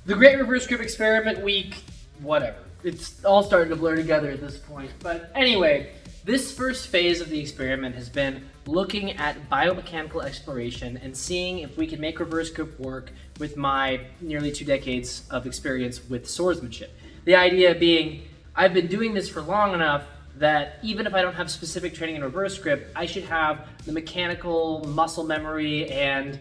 The Great Reverse Grip Experiment week, whatever. It's all starting to blur together at this point. But anyway, this first phase of the experiment has been looking at biomechanical exploration and seeing if we can make reverse grip work with my nearly 2 decades of experience with swordsmanship. The idea being, I've been doing this for long enough that even if I don't have specific training in reverse grip, I should have the mechanical muscle memory and,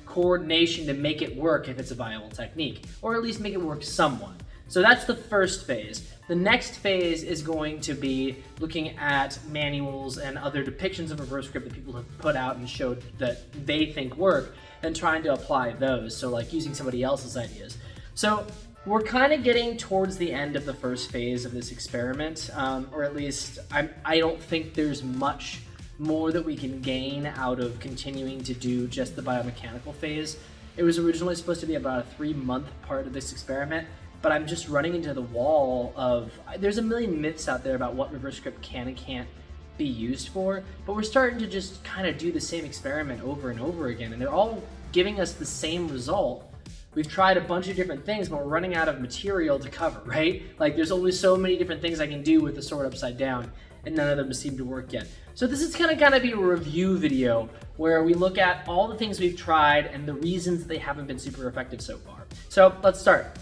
coordination to make it work if it's a viable technique, or at least make it work somewhat. So that's the first phase. The next phase is going to be looking at manuals and other depictions of reverse grip that people have put out and showed that they think work, and trying to apply those, so like using somebody else's ideas. So we're kind of getting towards the end of the first phase of this experiment, or at least I don't think there's much more that we can gain out of continuing to do just the biomechanical phase. It was originally supposed to be about a 3-month part of this experiment, but I'm just running into the wall of, there's a million myths out there about what reverse grip can and can't be used for, but we're starting to just kind of do the same experiment over and over again, and they're all giving us the same result. We've tried a bunch of different things, but we're running out of material to cover, right? Like there's only so many different things I can do with the sword upside down, and none of them seem to work yet. So this is kind of be a review video where we look at all the things we've tried and the reasons they haven't been super effective so far. So let's start.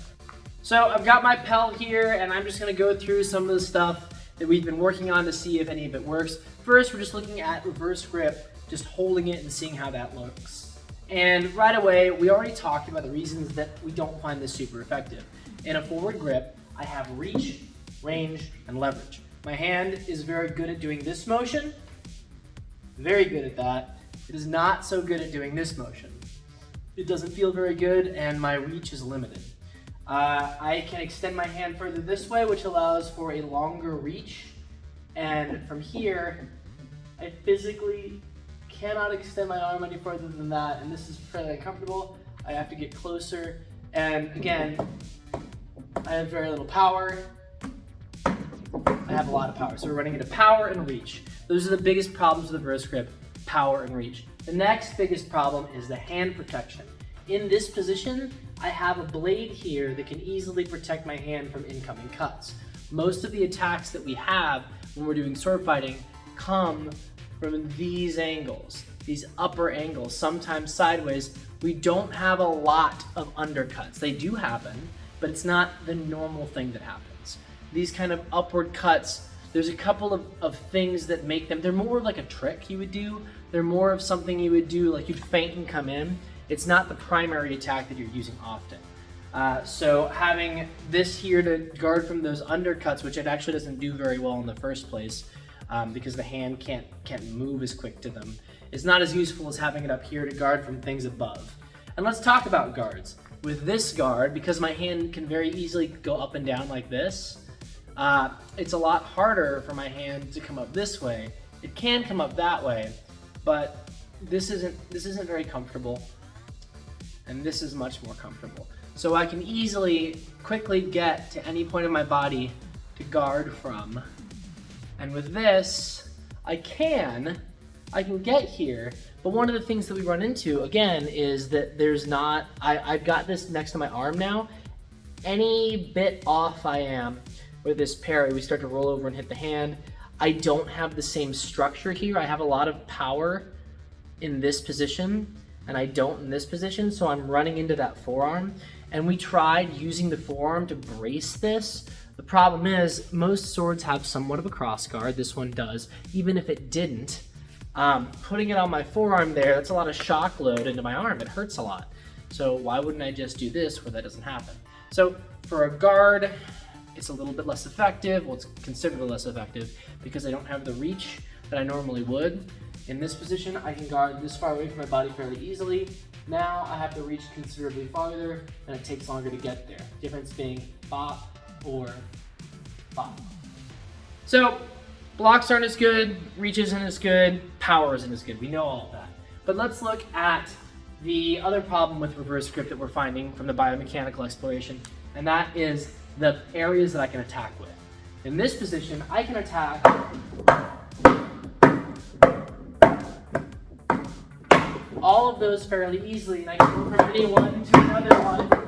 So I've got my PEL here, and I'm just gonna go through some of the stuff that we've been working on to see if any of it works. First, we're just looking at reverse grip, just holding it and seeing how that looks. And right away, we already talked about the reasons that we don't find this super effective. In a forward grip, I have reach, range, and leverage. My hand is very good at doing this motion, very good at that. It is not so good at doing this motion. It doesn't feel very good, and my reach is limited. I can extend my hand further this way, which allows for a longer reach, and from here, I physically cannot extend my arm any further than that, and this is fairly uncomfortable. I have to get closer, and again, I have very little power. I have a lot of power, so we're running into power and reach. Those are the biggest problems with the reverse grip, power and reach. The next biggest problem is the hand protection. In this position, I have a blade here that can easily protect my hand from incoming cuts. Most of the attacks that we have when we're doing sword fighting come from these angles, these upper angles, sometimes sideways. We don't have a lot of undercuts. They do happen, but it's not the normal thing that happens. These kind of upward cuts, there's a couple of things that make them, they're more like a trick you would do. They're more of something you would do, like you'd feint and come in. It's not the primary attack that you're using often. So having this here to guard from those undercuts, which it actually doesn't do very well in the first place, because the hand can't move as quick to them, is not as useful as having it up here to guard from things above. And let's talk about guards. With this guard, because my hand can very easily go up and down like this, it's a lot harder for my hand to come up this way. It can come up that way, but this isn't very comfortable, and this is much more comfortable. So I can easily, quickly get to any point of my body to guard from. And with this, I can get here, but one of the things that we run into, again, is that there's not, I've got this next to my arm now. Any bit off I am with this parry, we start to roll over and hit the hand. I don't have the same structure here. I have a lot of power in this position, and I don't in this position, so I'm running into that forearm. And we tried using the forearm to brace this. The problem is, most swords have somewhat of a cross guard. This one does. Even if it didn't, putting it on my forearm there, that's a lot of shock load into my arm. It hurts a lot. So why wouldn't I just do this where that doesn't happen? So for a guard, it's a little bit less effective. Well, it's considerably less effective because I don't have the reach that I normally would. In this position, I can guard this far away from my body fairly easily. Now I have to reach considerably farther, and it takes longer to get there. Difference being bop or bop. So blocks aren't as good, reach isn't as good, power isn't as good. We know all of that. But let's look at the other problem with reverse grip that we're finding from the biomechanical exploration, and that is the areas that I can attack with. In this position, I can attack all of those fairly easily, and I can go from any one to another one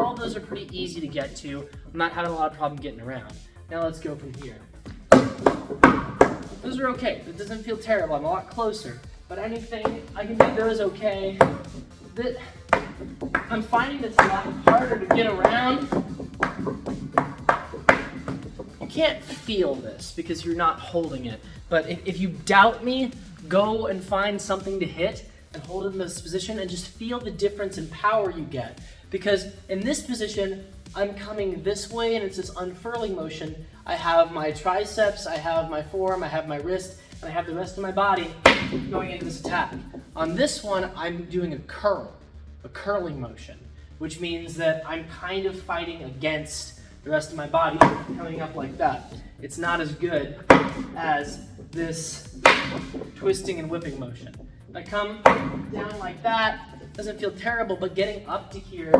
all of those are pretty easy to get to. I'm not having a lot of problem getting around. Now let's go from here. Those are okay. It doesn't feel terrible. I'm a lot closer. But anything, I can do those okay. I'm finding it's a lot harder to get around. You can't feel this because you're not holding it. But if you doubt me, go and find something to hit and hold it in this position and just feel the difference in power you get. Because in this position, I'm coming this way and it's this unfurling motion. I have my triceps, I have my forearm, I have my wrist, and I have the rest of my body going into this attack. On this one, I'm doing a curling motion, which means that I'm kind of fighting against the rest of my body coming up like that. It's not as good as this twisting and whipping motion. If I come down like that, it doesn't feel terrible, but getting up to here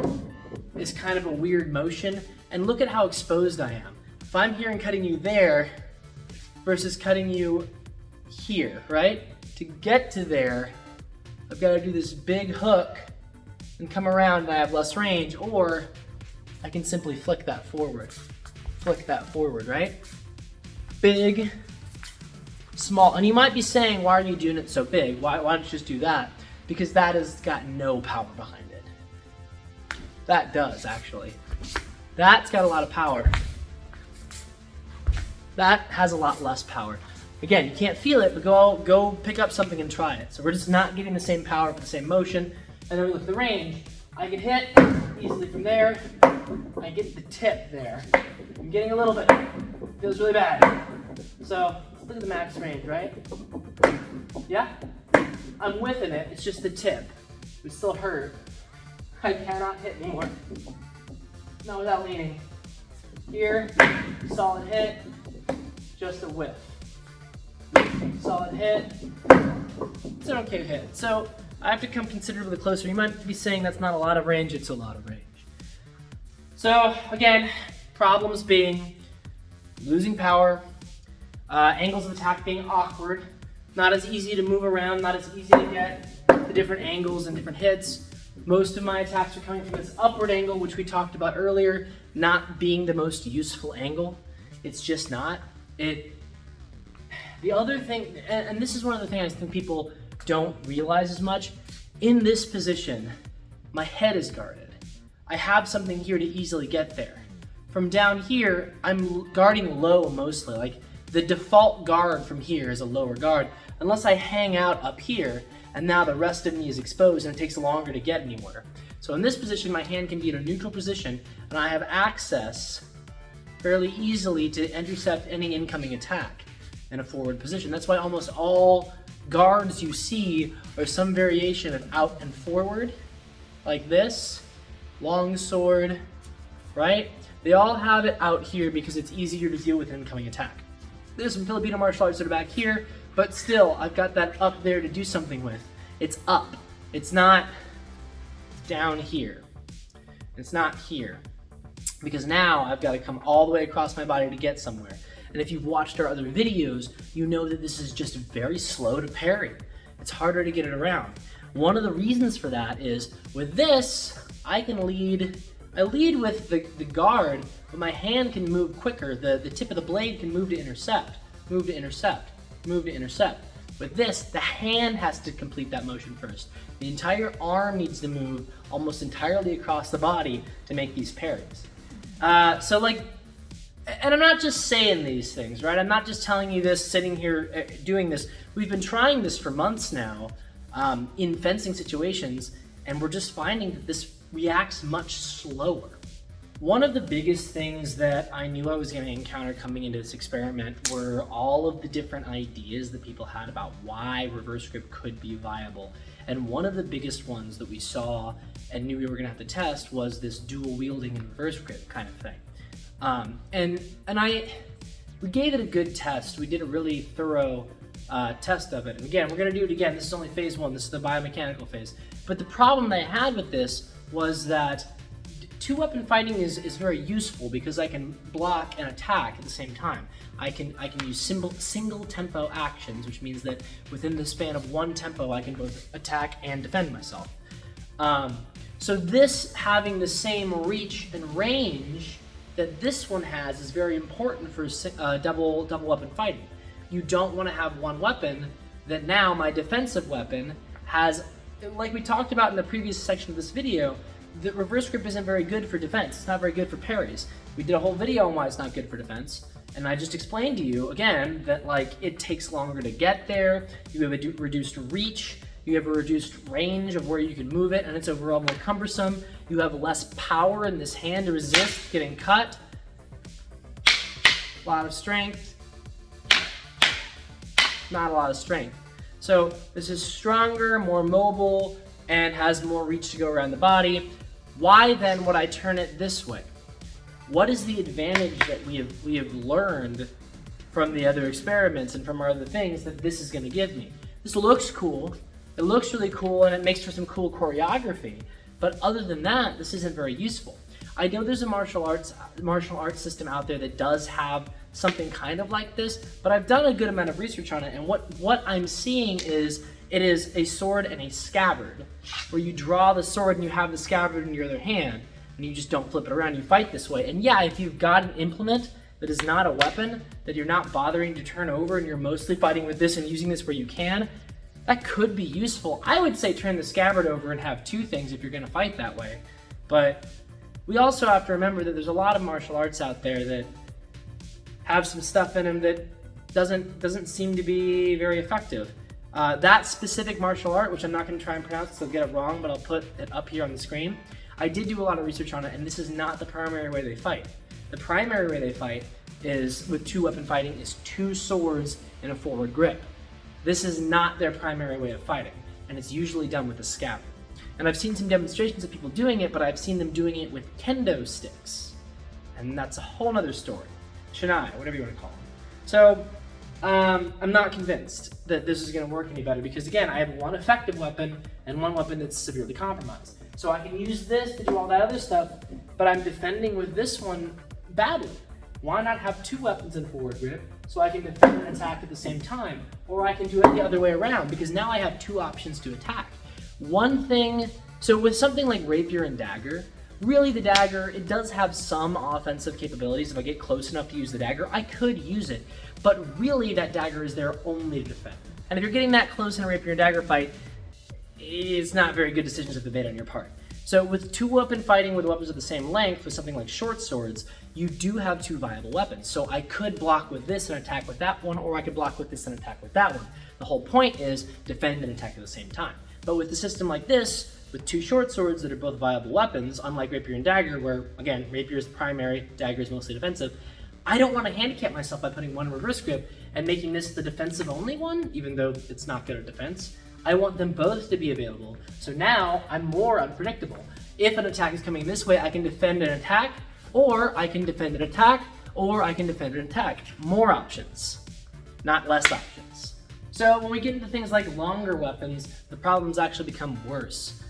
is kind of a weird motion. And look at how exposed I am. If I'm here and cutting you there versus cutting you here, right? To get to there, I've got to do this big hook and come around and I have less range, or I can simply flick that forward. Flick that forward, right? Big, small. And you might be saying, why are you doing it so big? Why don't you just do that? Because that has got no power behind it. That does, actually. That's got a lot of power. That has a lot less power. Again, you can't feel it, but go pick up something and try it. So we're just not getting the same power for the same motion. And then we look at the range. I can hit easily from there. I get the tip there. I'm getting a little bit. Feels really bad. So look at the max range, right? Yeah? I'm whiffing it. It's just the tip. It still hurt. I cannot hit anymore. Not without leaning. Here, solid hit, just a whiff. Solid hit. It's an okay hit. So I have to come considerably closer. You might be saying that's not a lot of range. It's a lot of range. So again, problems being losing power, angles of attack being awkward, not as easy to move around, not as easy to get the different angles and different hits. Most of my attacks are coming from this upward angle, which we talked about earlier, not being the most useful angle. It's just not. The other thing, and this is one of the things I think people don't realize as much, in this position, my head is guarded. I have something here to easily get there. From down here, I'm guarding low mostly. Like the default guard from here is a lower guard, unless I hang out up here, and now the rest of me is exposed and it takes longer to get anywhere. So in this position, my hand can be in a neutral position, and I have access fairly easily to intercept any incoming attack in a forward position. That's why almost all guards you see are some variation of out and forward, like this, long sword, right? They all have it out here because it's easier to deal with an incoming attack. There's some Filipino martial arts that are back here, but still, I've got that up there to do something with. It's up. It's not down here. It's not here. Because now I've got to come all the way across my body to get somewhere. And if you've watched our other videos, you know that this is just very slow to parry. It's harder to get it around. One of the reasons for that is, with this, I lead with the guard, but my hand can move quicker. The tip of the blade can move to intercept, move to intercept, move to intercept. With this, the hand has to complete that motion first. The entire arm needs to move almost entirely across the body to make these parries. And I'm not just saying these things, right? I'm not just telling you this, sitting here doing this. We've been trying this for months now in fencing situations, and we're just finding that this reacts much slower. One of the biggest things that I knew I was going to encounter coming into this experiment were all of the different ideas that people had about why reverse grip could be viable. And one of the biggest ones that we saw and knew we were going to have to test was this dual wielding and reverse grip kind of thing. We gave it a good test. We did a really thorough test of it. And again, we're going to do it again. This is only phase one. This is the biomechanical phase. But the problem they had with this was that two-weapon fighting is very useful because I can block and attack at the same time. I can use single tempo actions, which means that within the span of one tempo, I can both attack and defend myself. So this having the same reach and range that this one has is very important for double weapon fighting. You don't want to have one weapon that now my defensive weapon has, like we talked about in the previous section of this video, the reverse grip isn't very good for defense. It's not very good for parries. We did a whole video on why it's not good for defense. And I just explained to you, again, that like it takes longer to get there, you have a reduced reach, you have a reduced range of where you can move it, and it's overall more cumbersome. You have less power in this hand to resist getting cut. A lot of strength. Not a lot of strength. So this is stronger, more mobile, and has more reach to go around the body. Why then would I turn it this way? What is the advantage that we have learned from the other experiments and from our other things that this is going to give me? This looks cool. It looks really cool, and it makes for some cool choreography. But other than that, this isn't very useful. I know there's a martial arts system out there that does have something kind of like this, but I've done a good amount of research on it, and what I'm seeing is it is a sword and a scabbard, where you draw the sword and you have the scabbard in your other hand, and you just don't flip it around, you fight this way. And yeah, if you've got an implement that is not a weapon, that you're not bothering to turn over and you're mostly fighting with this and using this where you can, that could be useful. I would say turn the scabbard over and have two things if you're gonna fight that way. But we also have to remember that there's a lot of martial arts out there that have some stuff in them that doesn't seem to be very effective. That specific martial art, which I'm not going to try and pronounce because I'll get it wrong, but I'll put it up here on the screen. I did do a lot of research on it, and this is not the primary way they fight. The primary way they fight is with two weapon fighting is two swords in a forward grip. This is not their primary way of fighting, and it's usually done with a scabbard. And I've seen some demonstrations of people doing it, but I've seen them doing it with kendo sticks, and that's a whole nother story. Shinai, whatever you want to call them. So I'm not convinced that this is going to work any better because, again, I have one effective weapon and one weapon that's severely compromised. So I can use this to do all that other stuff, but I'm defending with this one badly. Why not have two weapons in forward grip so I can defend and attack at the same time? Or I can do it the other way around because now I have two options to attack. One thing, so with something like rapier and dagger, really the dagger, it does have some offensive capabilities. If I get close enough to use the dagger, I could use it. But really that dagger is there only to defend. And if you're getting that close in a rapier and dagger fight, it's not very good decisions have been made on your part. So with two weapon fighting with weapons of the same length, with something like short swords, you do have two viable weapons. So I could block with this and attack with that one, or I could block with this and attack with that one. The whole point is defend and attack at the same time. But with a system like this, with two short swords that are both viable weapons, unlike rapier and dagger, where, again, rapier is the primary, dagger is mostly defensive, I don't want to handicap myself by putting one in reverse grip and making this the defensive only one, even though it's not good at defense. I want them both to be available. So now I'm more unpredictable. If an attack is coming this way, I can defend and attack, or I can defend and attack, or I can defend and attack. More options, not less options. So when we get into things like longer weapons, the problems actually become worse.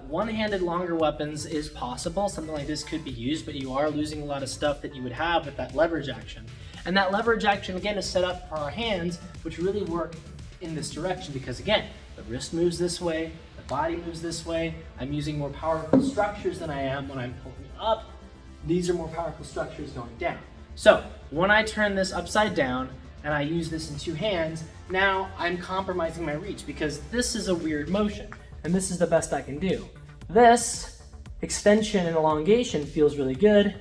One-handed longer weapons is possible. Something like this could be used, but you are losing a lot of stuff that you would have with that leverage action. And that leverage action, again, is set up for our hands, which really work in this direction because, again, the wrist moves this way, the body moves this way. I'm using more powerful structures than I am when I'm pulling up. These are more powerful structures going down. So when I turn this upside down and I use this in two hands, now I'm compromising my reach because this is a weird motion. And this is the best I can do. This extension and elongation feels really good.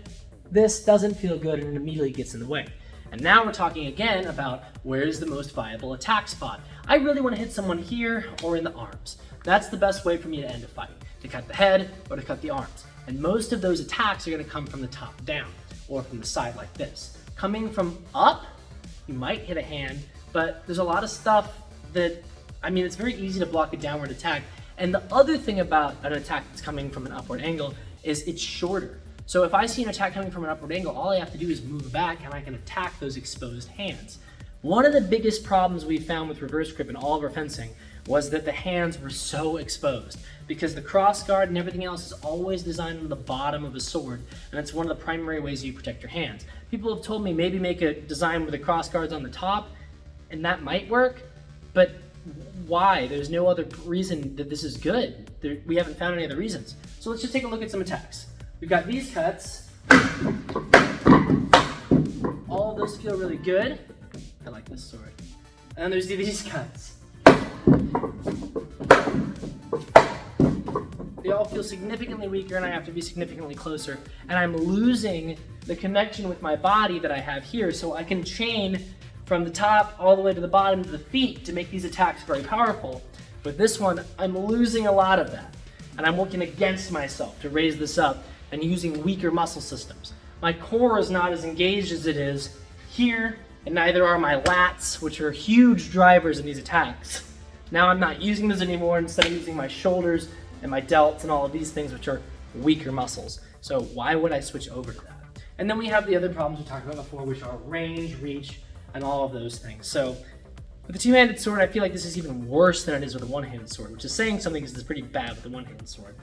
This doesn't feel good and it immediately gets in the way. And now we're talking again about where is the most viable attack spot. I really want to hit someone here or in the arms. That's the best way for me to end a fight, to cut the head or to cut the arms. And most of those attacks are going to come from the top down or from the side like this. Coming from up, you might hit a hand, but there's a lot of stuff that, I mean, it's very easy to block a downward attack. And the other thing about an attack that's coming from an upward angle is it's shorter. So if I see an attack coming from an upward angle, all I have to do is move back and I can attack those exposed hands. One of the biggest problems we found with reverse grip in all of our fencing was that the hands were so exposed because the cross guard and everything else is always designed on the bottom of a sword, and it's one of the primary ways you protect your hands. People have told me maybe make a design where the cross guard's on the top, and that might work, but why? There's no other reason that this is good. We haven't found any other reasons. So let's just take a look at some attacks. We've got these cuts. All of those feel really good. I like this sword. And then there's these cuts. They all feel significantly weaker, and I have to be significantly closer. And I'm losing the connection with my body that I have here, so I can chain from the top all the way to the bottom to the feet to make these attacks very powerful. With this one, I'm losing a lot of that. And I'm working against myself to raise this up and using weaker muscle systems. My core is not as engaged as it is here, and neither are my lats, which are huge drivers in these attacks. Now I'm not using those anymore. Instead, I'm using my shoulders and my delts and all of these things, which are weaker muscles. So why would I switch over to that? And then we have the other problems we talked about before, which are range, reach, and all of those things. So with the two-handed sword, I feel like this is even worse than it is with a one-handed sword, which is saying something because it's pretty bad with the one-handed sword.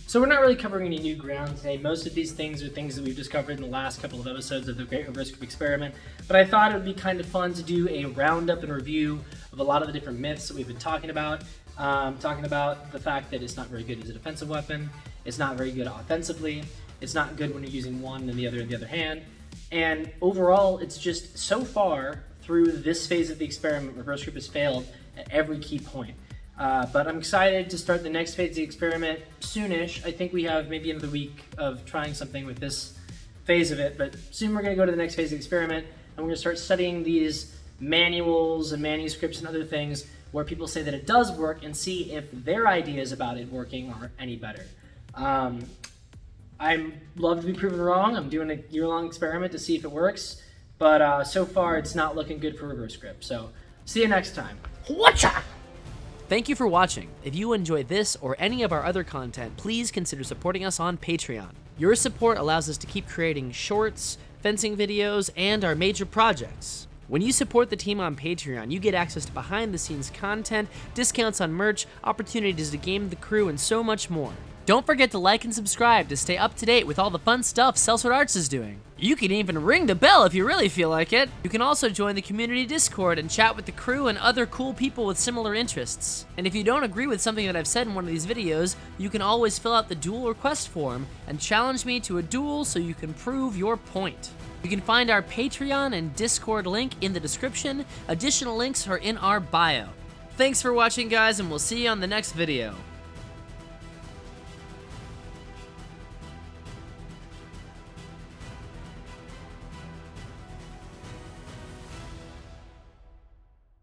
So we're not really covering any new ground today. Most of these things are things that we've discovered in the last couple of episodes of the Great Reverse Grip Experiment, but I thought it would be kind of fun to do a roundup and review of a lot of the different myths that we've been talking about. Talking about the fact that it's not very good as a defensive weapon, it's not very good offensively, it's not good when you're using one and the other in the other hand, and overall, it's just so far through this phase of the experiment, reverse grip has failed at every key point. But I'm excited to start the next phase of the experiment soonish. I think we have maybe another week of trying something with this phase of it, but soon we're going to go to the next phase of the experiment, and we're going to start studying these manuals and manuscripts and other things where people say that it does work and see if their ideas about it working are any better. I'd love to be proven wrong. I'm doing a year-long experiment to see if it works, but so far it's not looking good for reverse grip. So see you next time. Whatcha? Thank you for watching. If you enjoyed this or any of our other content, please consider supporting us on Patreon. Your support allows us to keep creating shorts, fencing videos, and our major projects. When you support the team on Patreon, you get access to behind-the-scenes content, discounts on merch, opportunities to game the crew, and so much more. Don't forget to like and subscribe to stay up to date with all the fun stuff Sellsword Arts is doing. You can even ring the bell if you really feel like it. You can also join the community Discord and chat with the crew and other cool people with similar interests. And if you don't agree with something that I've said in one of these videos, you can always fill out the duel request form and challenge me to a duel so you can prove your point. You can find our Patreon and Discord link in the description. Additional links are in our bio. Thanks for watching, guys, and we'll see you on the next video.